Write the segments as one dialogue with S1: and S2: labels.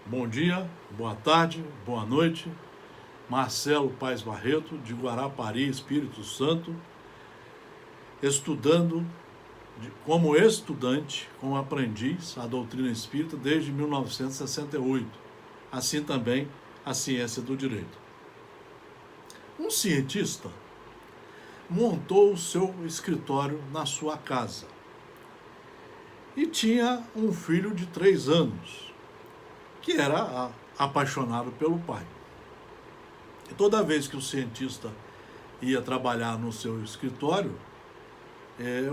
S1: Bom dia, boa tarde, boa noite. Marcelo Paes Barreto, de Guarapari, Espírito Santo, estudando como estudante, como aprendiz, a doutrina espírita desde 1968. Assim também a ciência do direito. Um cientista montou o seu escritório na sua casa e tinha um filho de 3 anos, que era apaixonado pelo pai. E toda vez que o cientista ia trabalhar no seu escritório,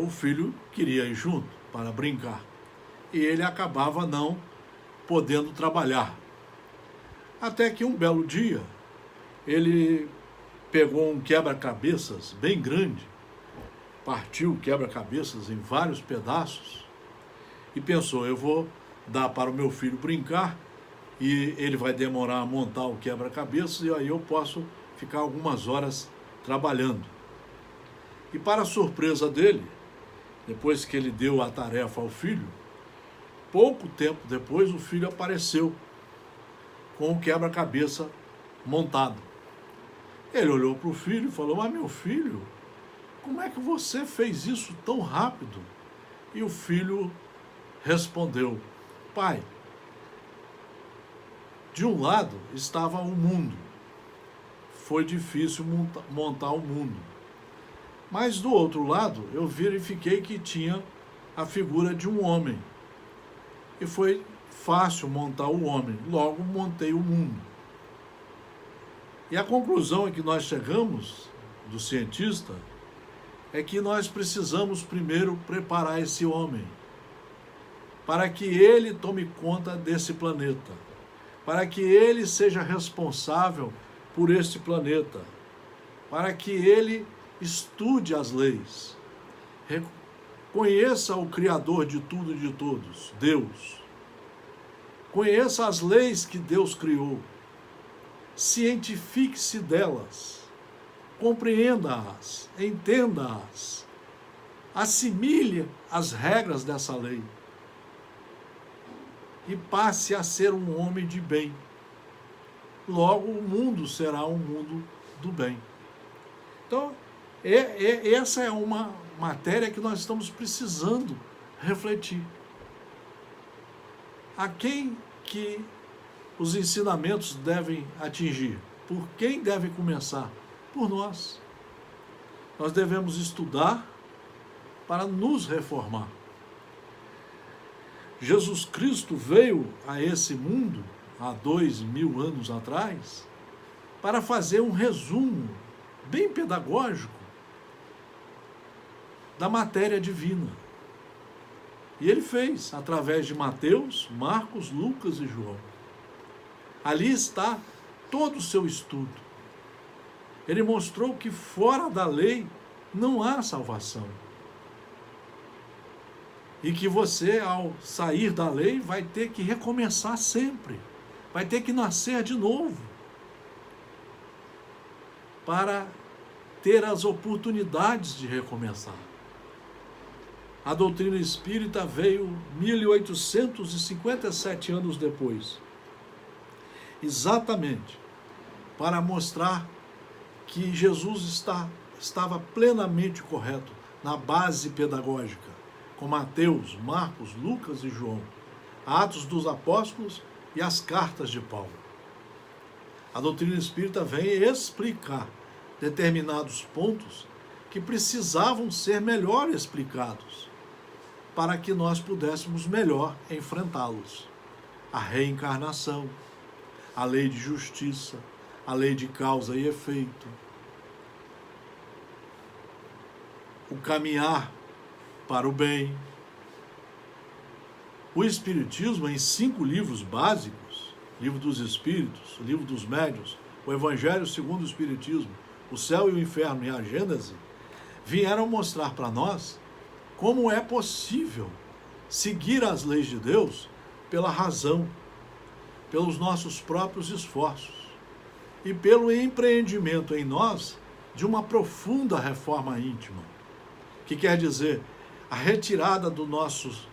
S1: o filho queria ir junto para brincar. E ele acabava não podendo trabalhar. Até que um belo dia, ele pegou um quebra-cabeças bem grande, partiu o quebra-cabeças em vários pedaços e pensou, eu vou dar para o meu filho brincar e ele vai demorar a montar o quebra-cabeças e aí eu posso ficar algumas horas trabalhando. E para a surpresa dele, depois que ele deu a tarefa ao filho, pouco tempo depois o filho apareceu com o quebra-cabeça montado. Ele olhou para o filho e falou, mas meu filho, como é que você fez isso tão rápido? E o filho respondeu, pai, de um lado estava o mundo, foi difícil montar o mundo. Mas do outro lado eu verifiquei que tinha a figura de um homem. E foi fácil montar o homem, logo montei o mundo. E a conclusão a que nós chegamos, do cientista, é que nós precisamos primeiro preparar esse homem, para que ele tome conta desse planeta, para que ele seja responsável por este planeta, para que ele estude as leis, conheça o Criador de tudo e de todos, Deus. Conheça as leis que Deus criou, cientifique-se delas, compreenda-as, entenda-as, assimile as regras dessa lei e passe a ser um homem de bem. Logo, o mundo será um mundo do bem. Então, essa é uma matéria que nós estamos precisando refletir. A quem que os ensinamentos devem atingir? Por quem deve começar? Por nós. Nós devemos estudar para nos reformar. Jesus Cristo veio a esse mundo há 2000 anos atrás para fazer um resumo bem pedagógico da matéria divina. E ele fez através de Mateus, Marcos, Lucas e João. Ali está todo o seu estudo. Ele mostrou que fora da lei não há salvação. E que você, ao sair da lei, vai ter que recomeçar sempre. Vai ter que nascer de novo. Para ter as oportunidades de recomeçar. A doutrina espírita veio 1857 anos depois. Exatamente para mostrar que Jesus estava plenamente correto na base pedagógica, com Mateus, Marcos, Lucas e João, Atos dos Apóstolos e as cartas de Paulo. A doutrina espírita vem explicar determinados pontos que precisavam ser melhor explicados para que nós pudéssemos melhor enfrentá-los. A reencarnação, a lei de justiça, a lei de causa e efeito, o caminhar para o bem. O Espiritismo, em 5 livros básicos, Livro dos Espíritos, Livro dos Médiuns, o Evangelho segundo o Espiritismo, o Céu e o Inferno e a Gênese, vieram mostrar para nós como é possível seguir as leis de Deus pela razão, pelos nossos próprios esforços e pelo empreendimento em nós de uma profunda reforma íntima, que quer dizer a retirada dos nossos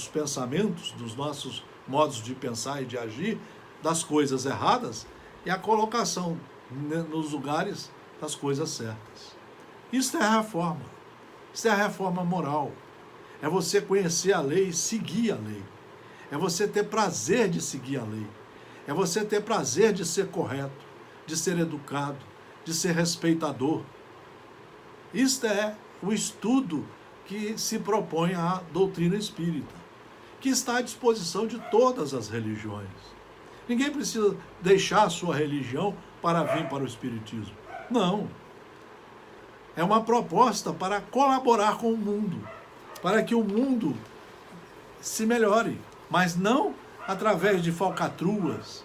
S1: pensamentos, dos nossos modos de pensar e de agir das coisas erradas e a colocação nos lugares das coisas certas. Isso é a reforma. Isso é a reforma moral. É você conhecer a lei e seguir a lei. É você ter prazer de seguir a lei. É você ter prazer de ser correto, de ser educado, de ser respeitador. Isto é o estudo que se propõe à doutrina espírita, que está à disposição de todas as religiões. Ninguém precisa deixar a sua religião para vir para o espiritismo. Não. É uma proposta para colaborar com o mundo, para que o mundo se melhore, mas não através de falcatruas,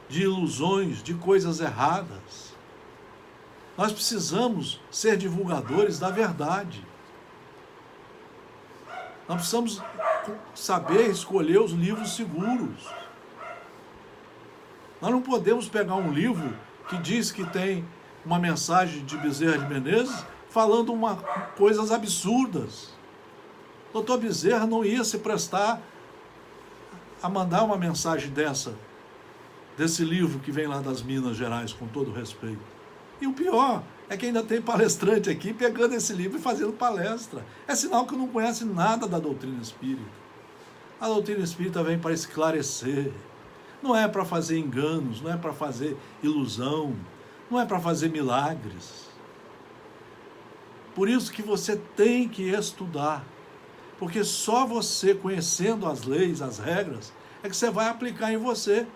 S1: de ilusões, de coisas erradas. Nós precisamos ser divulgadores da verdade. Nós precisamos saber escolher os livros seguros. Nós não podemos pegar um livro que diz que tem uma mensagem de Bezerra de Menezes falando coisas absurdas. Doutor Bezerra não ia se prestar a mandar uma mensagem desse livro que vem lá das Minas Gerais, com todo respeito. E o pior é que ainda tem palestrante aqui pegando esse livro e fazendo palestra. É sinal que não conhece nada da doutrina espírita. A doutrina espírita vem para esclarecer. Não é para fazer enganos, não é para fazer ilusão, não é para fazer milagres. Por isso que você tem que estudar. Porque só você conhecendo as leis, as regras, é que você vai aplicar em você.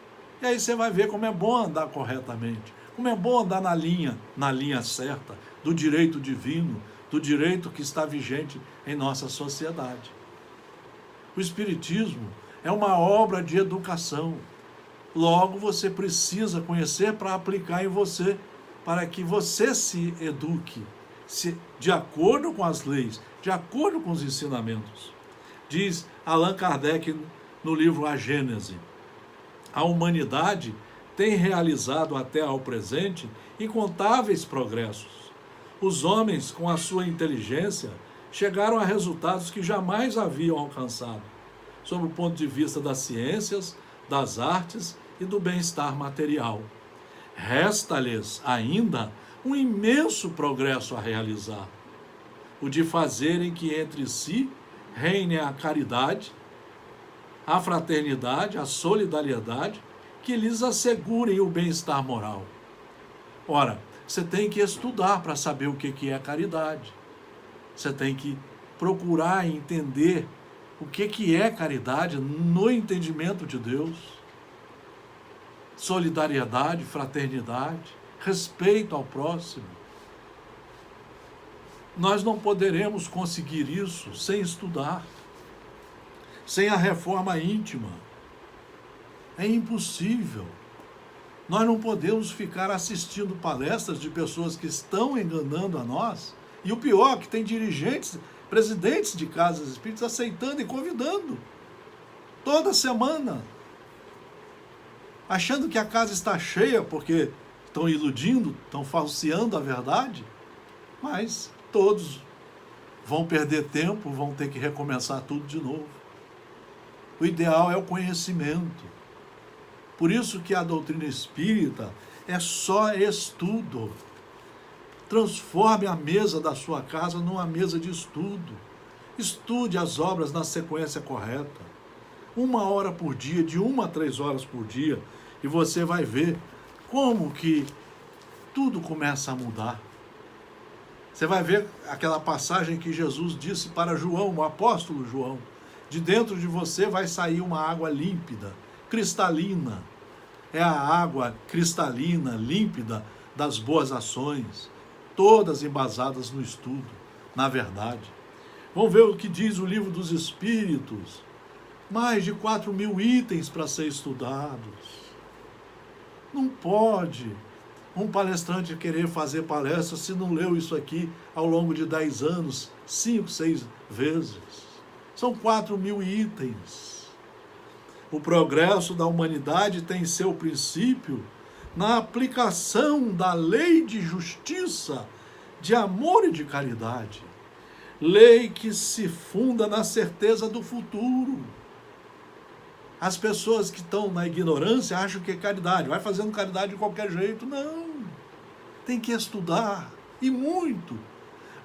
S1: E aí você vai ver como é bom andar corretamente, como é bom andar na linha certa, do direito divino, do direito que está vigente em nossa sociedade. O Espiritismo é uma obra de educação. Logo, você precisa conhecer para aplicar em você, para que você se eduque de acordo com as leis, de acordo com os ensinamentos. Diz Allan Kardec no livro A Gênese: a humanidade tem realizado até ao presente incontáveis progressos. Os homens, com a sua inteligência, chegaram a resultados que jamais haviam alcançado, sob o ponto de vista das ciências, das artes e do bem-estar material. Resta-lhes ainda um imenso progresso a realizar, o de fazerem que entre si reine a caridade, a fraternidade, a solidariedade, que lhes assegurem o bem-estar moral. Ora, você tem que estudar para saber o que é caridade. Você tem que procurar entender o que é caridade no entendimento de Deus. Solidariedade, fraternidade, respeito ao próximo. Nós não poderemos conseguir isso sem estudar, sem a reforma íntima. É impossível. Nós não podemos ficar assistindo palestras de pessoas que estão enganando a nós. E o pior, que tem dirigentes, presidentes de casas espíritas aceitando e convidando. Toda semana. Achando que a casa está cheia porque estão iludindo, estão falseando a verdade. Mas todos vão perder tempo, vão ter que recomeçar tudo de novo. O ideal é o conhecimento. Por isso que a doutrina espírita é só estudo. Transforme a mesa da sua casa numa mesa de estudo. Estude as obras na sequência correta. 1 hora por dia, de 1 a 3 horas por dia, e você vai ver como que tudo começa a mudar. Você vai ver aquela passagem que Jesus disse para João, o apóstolo João: de dentro de você vai sair uma água límpida, cristalina. É a água cristalina, límpida das boas ações, todas embasadas no estudo, na verdade. Vamos ver o que diz o Livro dos Espíritos. Mais de 4.000 itens para ser estudados. Não pode um palestrante querer fazer palestra se não leu isso aqui ao longo de 10 anos, 5, 6 vezes. São 4.000 itens. O progresso da humanidade tem seu princípio na aplicação da lei de justiça, de amor e de caridade. Lei que se funda na certeza do futuro. As pessoas que estão na ignorância acham que é caridade, vai fazendo caridade de qualquer jeito. Não, tem que estudar, e muito,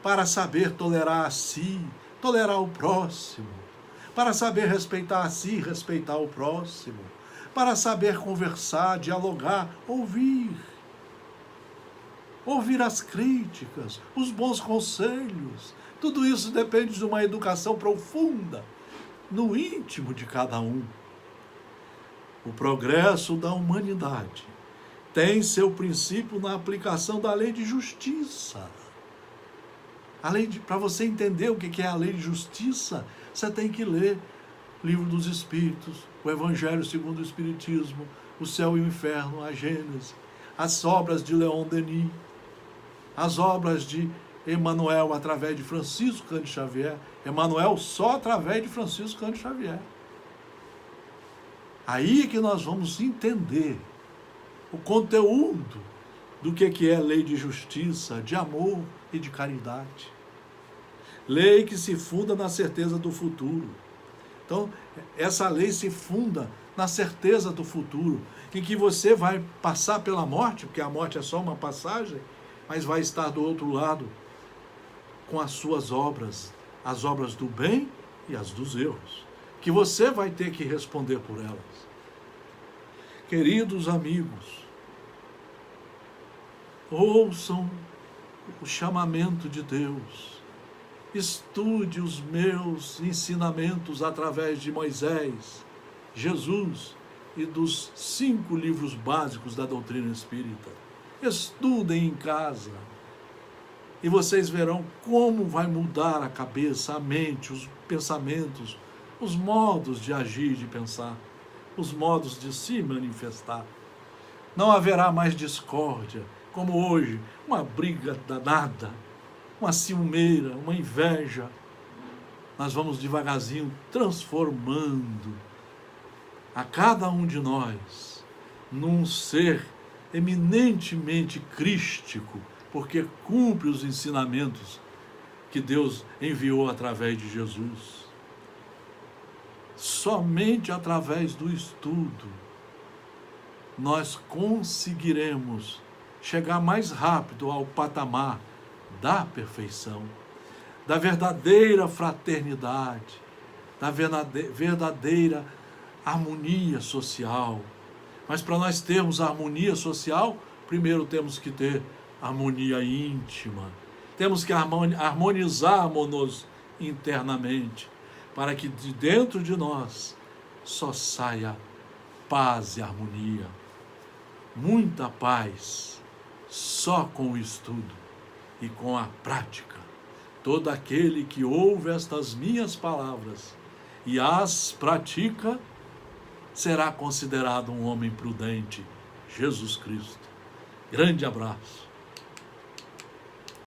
S1: para saber tolerar a si, tolerar o próximo, para saber respeitar a si, respeitar o próximo, para saber conversar, dialogar, ouvir as críticas, os bons conselhos. Tudo isso depende de uma educação profunda no íntimo de cada um. O progresso da humanidade tem seu princípio na aplicação da lei de justiça. Para você entender o que é a lei de justiça, você tem que ler o Livro dos Espíritos, o Evangelho segundo o Espiritismo, o Céu e o Inferno, a Gênese, as obras de Leon Denis, as obras de Emmanuel através de Francisco Cândido Xavier, Emmanuel só através de Francisco Cândido Xavier. Aí que nós vamos entender o conteúdo do que é lei de justiça, de amor e de caridade. Lei que se funda na certeza do futuro. Então, essa lei se funda na certeza do futuro, em que você vai passar pela morte, porque a morte é só uma passagem, mas vai estar do outro lado com as suas obras, as obras do bem e as dos erros, que você vai ter que responder por elas. Queridos amigos, ouçam o chamamento de Deus, estude os meus ensinamentos através de Moisés, Jesus e dos 5 livros básicos da doutrina espírita. Estudem em casa e vocês verão como vai mudar a cabeça, a mente, os pensamentos, os modos de agir, de pensar, os modos de se manifestar. Não haverá mais discórdia, como hoje, uma briga danada, uma ciumeira, uma inveja. Nós vamos devagarzinho transformando a cada um de nós num ser eminentemente crístico, porque cumpre os ensinamentos que Deus enviou através de Jesus. Somente através do estudo nós conseguiremos chegar mais rápido ao patamar da perfeição, da verdadeira fraternidade, da verdadeira harmonia social. Mas para nós termos harmonia social, primeiro temos que ter harmonia íntima. Temos que harmonizarmos-nos internamente, para que de dentro de nós só saia paz e harmonia. Muita paz só com o estudo e com a prática. Todo aquele que ouve estas minhas palavras e as pratica, será considerado um homem prudente. Jesus Cristo. Grande abraço.